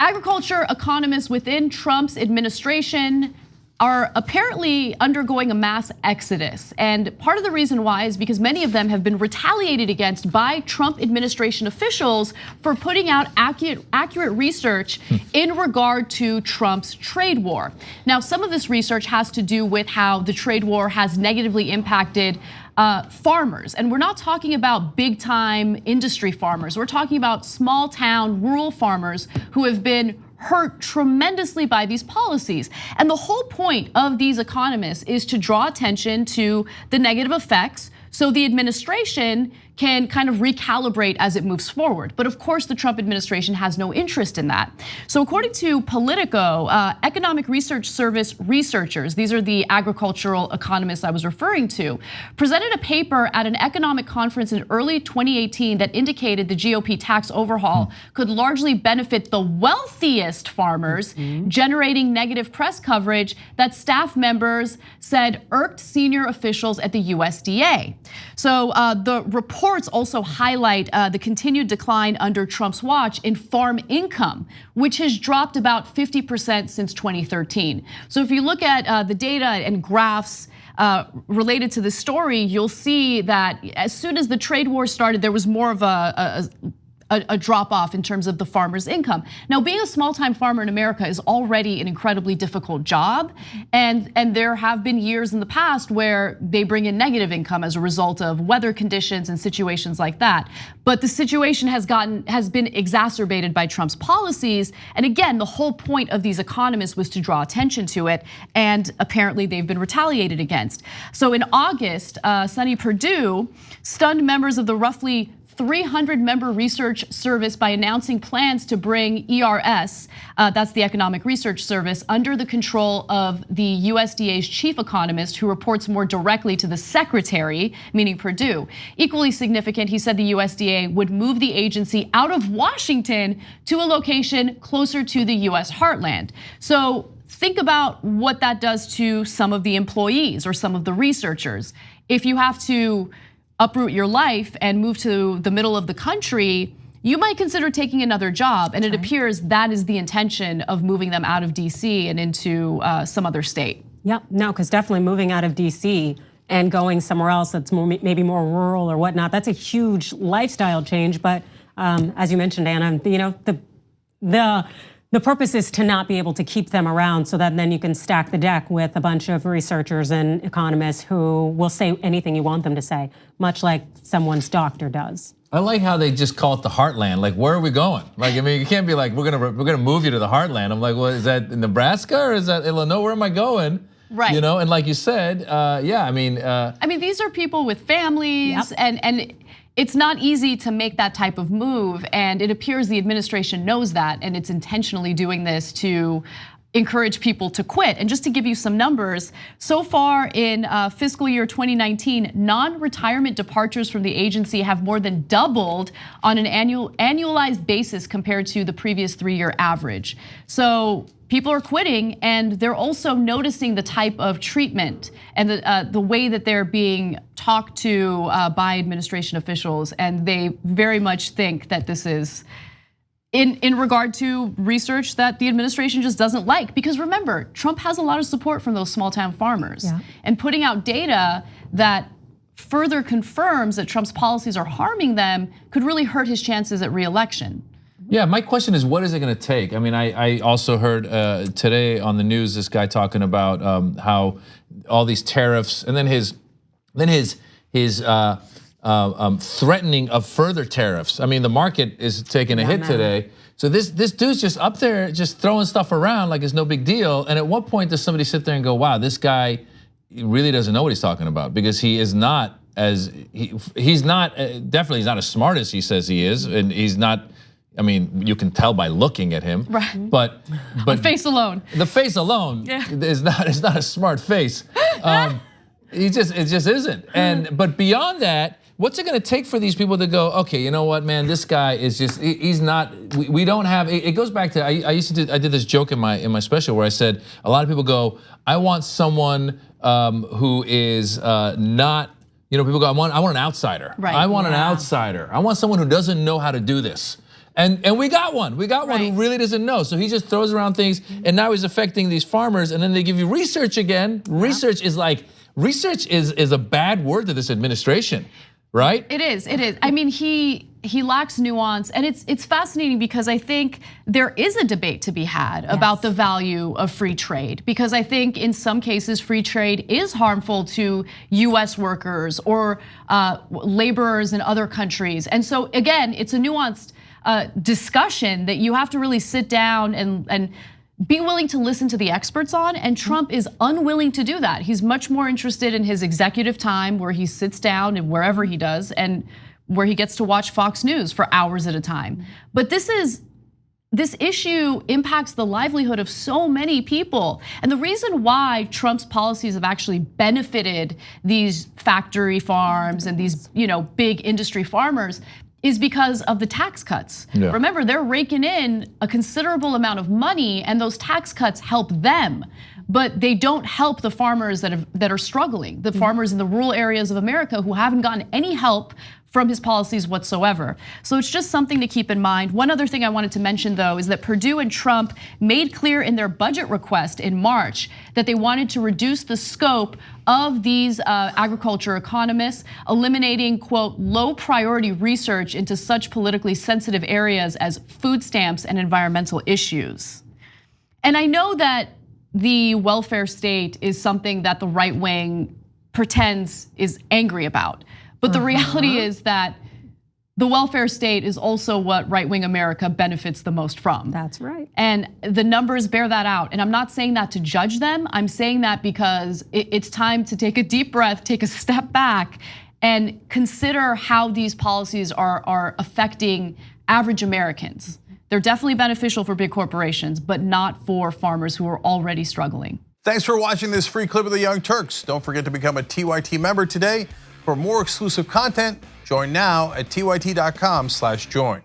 Agriculture economists within Trump's administration are apparently undergoing a mass exodus. And part of the reason why is because many of them have been retaliated against by Trump administration officials for putting out accurate research in regard to Trump's trade war. Now, some of this research has to do with how the trade war has negatively impacted farmers. And we're not talking about big time industry farmers. We're talking about small town rural farmers who have been hurt tremendously by these policies. And the whole point of these economists is to draw attention to the negative effects so the administration can kind of recalibrate as it moves forward. But of course, the Trump administration has no interest in that. So according to Politico, Economic Research Service researchers, these are the agricultural economists I was referring to, presented a paper at an economic conference in early 2018 that indicated the GOP tax overhaul could largely benefit the wealthiest farmers, generating negative press coverage that staff members said irked senior officials at the USDA. So the reports also highlight the continued decline under Trump's watch in farm income, which has dropped about 50% since 2013. So if you look at the data and graphs related to this story, you'll see that as soon as the trade war started, there was more of a drop off in terms of the farmer's income. Now, being a small-time farmer in America is already an incredibly difficult job, and there have been years in the past where they bring in negative income as a result of weather conditions and situations like that. But the situation has been exacerbated by Trump's policies, and again, the whole point of these economists was to draw attention to it, and apparently they've been retaliated against. So in August, Sonny Perdue stunned members of the roughly 300-member research service by announcing plans to bring ERS, that's the Economic Research Service, under the control of the USDA's chief economist, who reports more directly to the secretary, meaning Perdue. Equally significant, he said the USDA would move the agency out of Washington to a location closer to the US heartland. So think about what that does to some of the employees or some of the researchers. If you have to uproot your life and move to the middle of the country, you might consider taking another job. And it appears that is the intention of moving them out of DC and into some other state. Yeah, no, because definitely moving out of DC and going somewhere else that's maybe more rural or whatnot, that's a huge lifestyle change. But as you mentioned, Anna, you know, the purpose is to not be able to keep them around so that then you can stack the deck with a bunch of researchers and economists who will say anything you want them to say, much like someone's doctor does. I like how they just call it the heartland. Like, where are we going? Like, I mean, you can't be like, we're gonna move you to the heartland. I'm like, well, is that in Nebraska or is that Illinois? Where am I going? Right. You know, and like you said, yeah, I mean, these are people with families, and it's not easy to make that type of move, and it appears the administration knows that, and it's intentionally doing this to encourage people to quit. And just to give you some numbers, so far in fiscal year 2019, non-retirement departures from the agency have more than doubled on an annualized basis compared to the previous 3-year average. So people are quitting, and they're also noticing the type of treatment and the way that they're being talked to by administration officials, and they very much think that this is in regard to research that the administration just doesn't like. Because remember, Trump has a lot of support from those small town farmers, and putting out data that further confirms that Trump's policies are harming them could really hurt his chances at re-election. Yeah, my question is, what is it going to take? I mean, I also heard today on the news this guy talking about how all these tariffs, and then his threatening of further tariffs. I mean, the market is taking a hit today. So this dude's just up there, just throwing stuff around like it's no big deal. And at what point does somebody sit there and go, "Wow, this guy really doesn't know what he's talking about"? Because he is not he's not as smart as he says he is, and he's not. I mean, you can tell by looking at him, right? But the face alone, is not a smart face. It just isn't. But beyond that, what's it going to take for these people to go, okay, you know what, man, this guy is just, he's not. We don't have. It goes back to I did this joke in my special where I said a lot of people go, I want someone who is not. You know, people go, I want an outsider. Right. I want an outsider. I want someone who doesn't know how to do this. And we got one. We got one who really doesn't know. So he just throws around things, and now he's affecting these farmers. And then they give you research again. Research is a bad word to this administration, right? It is. I mean, he lacks nuance, and it's fascinating because I think there is a debate to be had about the value of free trade, because I think in some cases free trade is harmful to US workers or laborers in other countries. And so again, it's a nuanced discussion that you have to really sit down and be willing to listen to the experts on, and Trump is unwilling to do that. He's much more interested in his executive time where he sits down and wherever he does, and where he gets to watch Fox News for hours at a time. But this issue impacts the livelihood of so many people. And the reason why Trump's policies have actually benefited these factory farms and these, big industry farmers is because of the tax cuts. Yeah. Remember, they're raking in a considerable amount of money, and those tax cuts help them, but they don't help the farmers that are struggling, the farmers in the rural areas of America who haven't gotten any help from his policies whatsoever. So it's just something to keep in mind. One other thing I wanted to mention, though, is that Perdue and Trump made clear in their budget request in March that they wanted to reduce the scope of these agriculture economists, eliminating, quote, low priority research into such politically sensitive areas as food stamps and environmental issues. And I know that the welfare state is something that the right wing pretends is angry about. But the reality is that the welfare state is also what right-wing America benefits the most from. That's right. And the numbers bear that out. And I'm not saying that to judge them. I'm saying that because it's time to take a deep breath, take a step back, and consider how these policies are affecting average Americans. They're definitely beneficial for big corporations, but not for farmers who are already struggling. Thanks for watching this free clip of the Young Turks. Don't forget to become a TYT member today. For more exclusive content, join now at tyt.com/join.